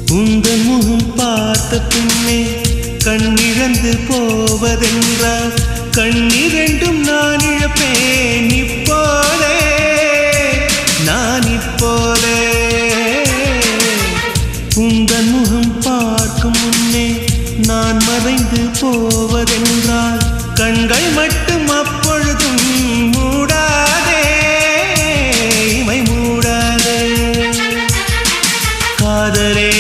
உந்தன் முகம் பார்த்த பின்னே கண்ணிழந்து போவதென்றால் கண்ணிரண்டும் நான் இழப்பேன் இப்போதே நான் இப்போதே உந்தன் முகம் பார்க்கும் முன்னே நான் மறைந்து போவதென்றால் கண்கள் மட்டும் அப்பொழுதும் மூடாதே இமை மூடாதே காதலே